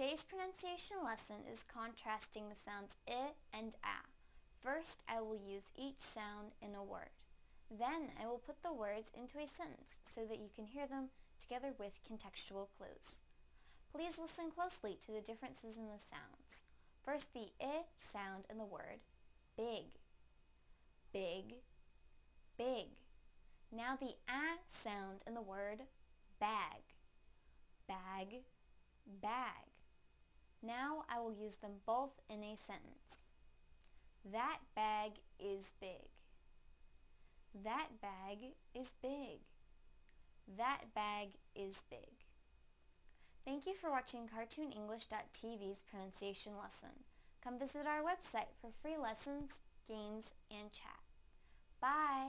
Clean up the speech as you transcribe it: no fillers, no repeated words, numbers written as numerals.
Today's pronunciation lesson is contrasting the sounds I and A. First, I will use each sound in a word. Then, I will put the words into a sentence so that you can hear them together with contextual clues. Please listen closely to the differences in the sounds. First, the I sound in the word big, big, big. Now the A sound in the word bag, bag, bag. Now I will use them both in a sentence. That bag is big. That bag is big. That bag is big. Thank you for watching CartoonEnglish.tv's pronunciation lesson. Come visit our website for free lessons, games, and chat. Bye!